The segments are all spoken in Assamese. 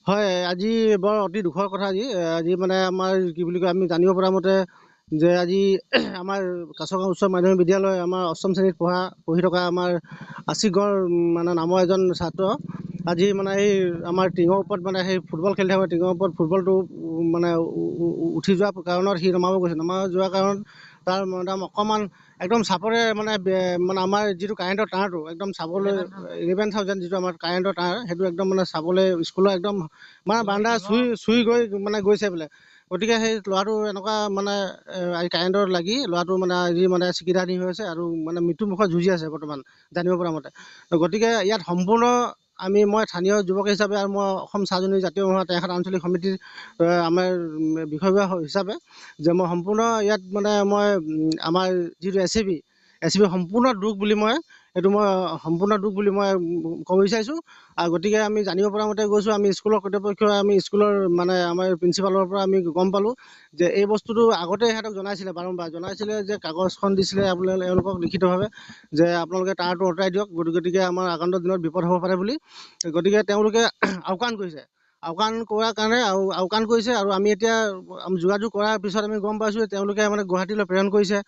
হয়, আজি বৰ অতি দুখৰ কথা আজি। আজি মানে আমাৰ কি বুলি কয়, আমি জানিব পৰা মতে যে আজি আমাৰ কাছগাঁও উচ্চ মাধ্যমিক বিদ্যালয় আমাৰ অষ্টম শ্ৰেণীত পঢ়ি থকা আমাৰ আশিক গড় মানে নামৰ এজন ছাত্ৰ আজি মানে এই আমাৰ টিঙৰ ওপৰত মানে সেই ফুটবল খেলি থাকোঁ টিঙৰ ওপৰত ফুটবলটো মানে উঠি যোৱা কাৰণত সি নমাব গৈছে। নমাব যোৱাৰ কাৰণত তাৰ মানে অকণমান একদম চাপৰে মানে আমাৰ যিটো কাৰেণ্টৰ তাঁৰটো একদম চাবলৈ 11,000 যিটো আমাৰ কাৰেণ্টৰ তাঁৰ সেইটো একদম মানে চাবলৈ স্কুলৰ একদম মানে বাৰান্দা চুই গৈ মানে গৈছে বোলে। গতিকে সেই ল'ৰাটো এনেকুৱা মানে আজি কাৰেণ্টত লাগি ল'ৰাটো মানে আজি মানে চিকিৎসাধীন হৈ আছে আৰু মানে মৃত্যুমুখত যুঁজি আছে বৰ্তমান জানিব পৰা মতে। গতিকে ইয়াত সম্পূৰ্ণ মই স্থানীয় যুৱক হিচাপে আৰু মই অসম চাহ জননী জাতীয় মহিলা ত্যাগত আঞ্চলিক সমিতিৰ আমাৰ বিষয়ববীয়া হিচাপে যে মই সম্পূৰ্ণ ইয়াত মানে মই আমাৰ যিটো এ চি বি সম্পূৰ্ণ দুখ বুলি মই সম্পূৰ্ণ দুখ বুলি মই ক'ব বিচাৰিছোঁ। আৰু গতিকে আমি জানিব পৰা মতে গৈছোঁ, আমি স্কুলৰ কৰ্তৃপক্ষই আমি স্কুলৰ মানে আমাৰ প্ৰিন্সিপালৰ পৰা আমি গম পালোঁ যে এই বস্তুটো আগতে সিহঁতক জনাইছিলে, বাৰম্বাৰ জনাইছিলে যে কাগজখন দিছিলে আপোনালোকে এওঁলোকক লিখিতভাৱে যে আপোনালোকে তাঁৰটো আঁতৰাই দিয়ক, গতিকে আমাৰ আগন্তুক দিনত বিপদ হ'ব পাৰে বুলি। গতিকে তেওঁলোকে আওকাণ কৰিছে। আওকাণ কৰাৰ কাৰণে আওকাণ কৰিছে আৰু আমি এতিয়া যোগাযোগ কৰাৰ পিছত আমি গম পাইছোঁ তেওঁলোকে মানে গুৱাহাটীলৈ প্ৰেৰণ কৰিছে।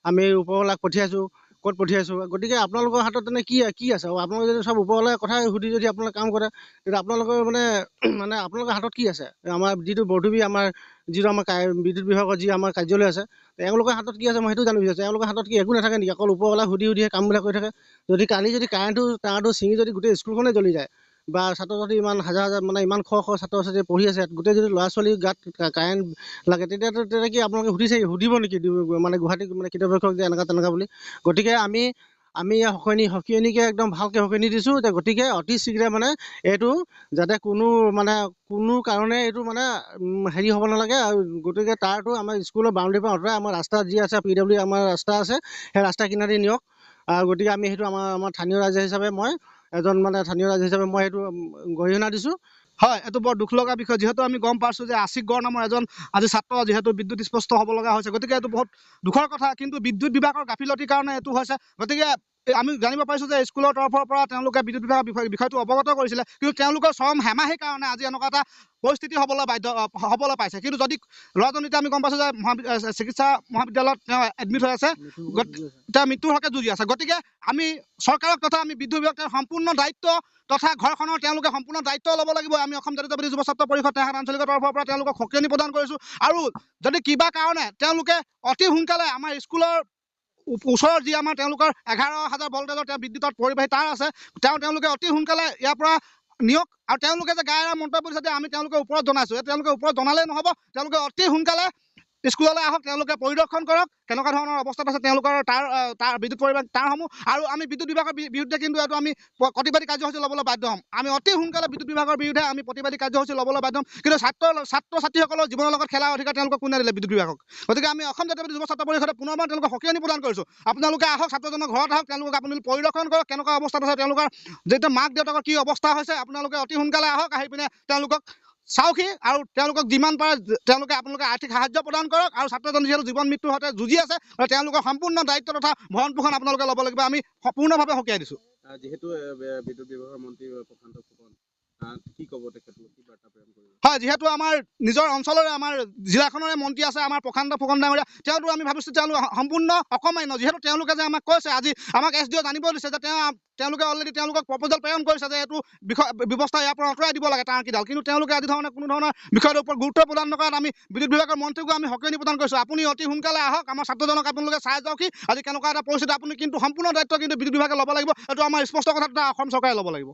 আমি ওপৰৱালাক পঠিয়াইছোঁ, ক'ত পঠিয়াইছোঁ। গতিকে আপোনালোকৰ হাতত তেনে কি আছে? আৰু আপোনালোকে যদি চব ওপৰৱালাৰ কথাই সুধি যদি আপোনালোকে কাম কৰে তেতিয়া আপোনালোকৰ মানে আপোনালোকৰ হাতত কি আছে? আমাৰ যিটো বৰডুবি আমাৰ যিটো আমাৰ বিদ্যুৎ বিভাগৰ যি আমাৰ কাৰ্যালয় আছে, তেওঁলোকৰ হাতত কি আছে মই সেইটো জানিব বিচাৰিছোঁ। তেওঁলোকৰ হাতত কি একো নাথাকে নেকি? অকল ওপৰৱালাক সুধিহে কামবিলাক কৰি থাকে। যদি কালি যদি কাৰেণ্টটো তাঁৰটো ছিঙি যদি গোটেই স্কুলখনে জ্বলি যায় বা ছাত্ৰ ছাত্ৰী ইমান হাজাৰ মানে ইমান শ ছাত্ৰ ছাত্ৰী পঢ়ি আছে, গোটেই যদি ল'ৰা ছোৱালীৰ গাত কাৰেণ্ট লাগে তেতিয়া কি আপোনালোকে সুধিব নেকি মানে গুৱাহাটী মানে কৰ্তৃপক্ষক যে এনেকুৱা তেনেকুৱা বুলি? গতিকে আমি সকিয়নিকে একদম ভালকৈ সকিয়নি দিছোঁ যে গতিকে অতি শীঘ্ৰে মানে এইটো যাতে কোনো কাৰণে এইটো মানে হেৰি হ'ব নালাগে। আৰু গতিকে তাঁৰটো আমাৰ স্কুলৰ বাউণ্ডেৰীৰ পৰা আঁতৰাই আমাৰ ৰাস্তা যি আছে PWD আমাৰ ৰাস্তা আছে সেই ৰাস্তা কিনাৰেদি নিয়ক। গতিকে আমি সেইটো আমাৰ স্থানীয় ৰাইজ হিচাপে মই সেইটো গৰিহণা দিছোঁ। হয়, এইটো বৰ দুখ লগা বিষয়। যিহেতু আমি গম পাইছোঁ যে আশিক গড় নামৰ এজন আজি ছাত্ৰ যিহেতু বিদ্যুৎ স্পষ্ট হ'ব লগা হৈছে, গতিকে এইটো বহুত দুখৰ কথা। কিন্তু বিদ্যুৎ বিভাগৰ গাফিলতিৰ কাৰণে এইটো হৈছে। গতিকে আমি জানিব পাৰিছোঁ যে স্কুলৰ তৰফৰ পৰা তেওঁলোকে বিদ্যুৎ বিভাগৰ বিষয়টো অৱগত কৰিছিলে, কিন্তু তেওঁলোকৰ চৰম হেমাহিৰ কাৰণে আজি এনেকুৱা এটা পৰিস্থিতি হ'বলৈ পাইছে। কিন্তু যদি ল'ৰাজন এতিয়া আমি গম পাইছোঁ যে চিকিৎসা মহাবিদ্যালয়ত তেওঁ এডমিট হৈ আছে, তেওঁ মৃত্যুৰ হকে যুঁজি আছে। গতিকে আমি চৰকাৰক তথা আমি বিদ্যুৎ বিভাগৰ সম্পূৰ্ণ দায়িত্ব তথা ঘৰখনৰ তেওঁলোকে সম্পূৰ্ণ দায়িত্ব ল'ব লাগিব। আমি অসম জাতীয়তাবাদী যুৱ ছাত্ৰ পৰিষদ ত্যাগত আঞ্চলিকৰ তৰফৰ পৰা তেওঁলোকক সকিয়নি প্ৰদান কৰিছোঁ। আৰু যদি কিবা কাৰণে তেওঁলোকে অতি সোনকালে আমাৰ স্কুলৰ ওচৰৰ যি আমাৰ তেওঁলোকৰ 11,000 ভল্টেজৰ বিদ্যুতত পৰিবাহী তাঁৰ আছে, তেওঁলোকে অতি সোনকালে ইয়াৰ পৰা নিয়ক। আৰু তেওঁলোকে যে গায়ৰা মন্তব্য দিছে আমি তেওঁলোকে ওপৰত জনাইছোঁ, তেওঁলোকে ওপৰত জনালেই নহ'ব, তেওঁলোকে অতি সোনকালে স্কুললৈ আহক, তেওঁলোকে পৰিদৰ্শন কৰক কেনেকুৱা ধৰণৰ অৱস্থাত আছে তেওঁলোকৰ তাৰ বিদ্যুৎ পৰিবাহী তাঁৰসমূহ। আৰু আমি বিদ্যুৎ বিভাগৰ বিৰুদ্ধে কিন্তু এইটো আমি প্ৰতিবাদী কাৰ্যসূচী ল'বলৈ বাধ্য হ'ম। আমি অতি সোনকালে বিদ্যুৎ বিভাগৰ বিৰুদ্ধে আমি প্ৰতিবাদী কাৰ্যসূচী ল'বলৈ বাধ্য হ'ম। কিন্তু ছাত্ৰ ছাত্ৰীসকলৰ জীৱনৰ লগত খেলাৰ অধিকাৰ তেওঁলোকক কোনে দিলে? বিদ্যুৎ বিভাগক। গতিকে আমি অসম জাতীয়তাবাদী যুৱ ছাত্ৰ পৰিষদে পুনৰবাৰ তেওঁলোকক সকিয়নি প্ৰদান কৰিছোঁ। আপোনালোকে আহক, ছাত্ৰজনৰ ঘৰত আহক, আপোনালোকে পৰিদৰ্শন কৰক কেনেকুৱা অৱস্থাত আছে তেওঁলোকৰ, যিহেতু মাক দেউতাকৰ কি অৱস্থা হৈছে। আপোনালোকে অতি সোনকালে আহক, আহি পিনে তেওঁলোকক চাওকহি আৰু তেওঁলোকক যিমান পাৰে আপোনালোকে আৰ্থিক সাহায্য প্ৰদান কৰক। আৰু ছাত্ৰজন যিহেতু জীৱন মৃত্যুৰ সৈতে যুঁজি আছে, তেওঁলোকৰ সম্পূৰ্ণ দায়িত্ব তথা ভৰণ পোষণ আপোনালোকে ল'ব লাগিব। আমি সম্পূৰ্ণভাৱে সকীয়াই দিছোঁ। যিহেতু বিদ্যুৎ বিভাগৰ মন্ত্ৰী প্ৰশান্ত ফুকন, কি ক'ব তেখেতলোক, কি বাৰ্তা প্ৰেৰণ কৰিব? হয়, যিহেতু আমাৰ নিজৰ অঞ্চলৰে আমাৰ জিলাখনৰে মন্ত্ৰী আছে আমাৰ প্ৰশান্ত ফুকন ডাঙৰীয়া, তেওঁতো আমি ভাবিছোঁ তেওঁলোক সম্পূৰ্ণ অকমান্য। যিহেতু তেওঁলোকে যে আমাক কৈছে, আজি আমাক SDO জানিব দিছে যে তেওঁলোকে অলৰেডি তেওঁলোকক প্ৰপ'জেল প্ৰেৰণ কৰিছে যে এইটো ব্যৱস্থা ইয়াৰ পৰা আঁতৰাই দিব লাগে টাঁৰকেইডাল। কিন্তু তেওঁলোকে আজি কোনো ধৰণৰ বিষয়টোৰ ওপৰত গুৰুত্ব প্ৰদান নকৰাত আমি বিদ্যুৎ বিভাগৰ মন্ত্ৰীকো আমি সকিয়নি প্ৰদান কৰিছোঁ। আপুনি অতি সোনকালে আহক, আমাৰ ছাত্ৰজনক আপোনালোকে চাই যাওকহি আজি কেনেকুৱা এটা পৰিস্থিতি। আপুনি কিন্তু সম্পূৰ্ণ দায়িত্ব কিন্তু বিদ্যুৎ বিভাগে ল'ব লাগিব। এইটো আমাৰ স্পষ্ট কথা অসম চৰকাৰে ল'ব লাগিব।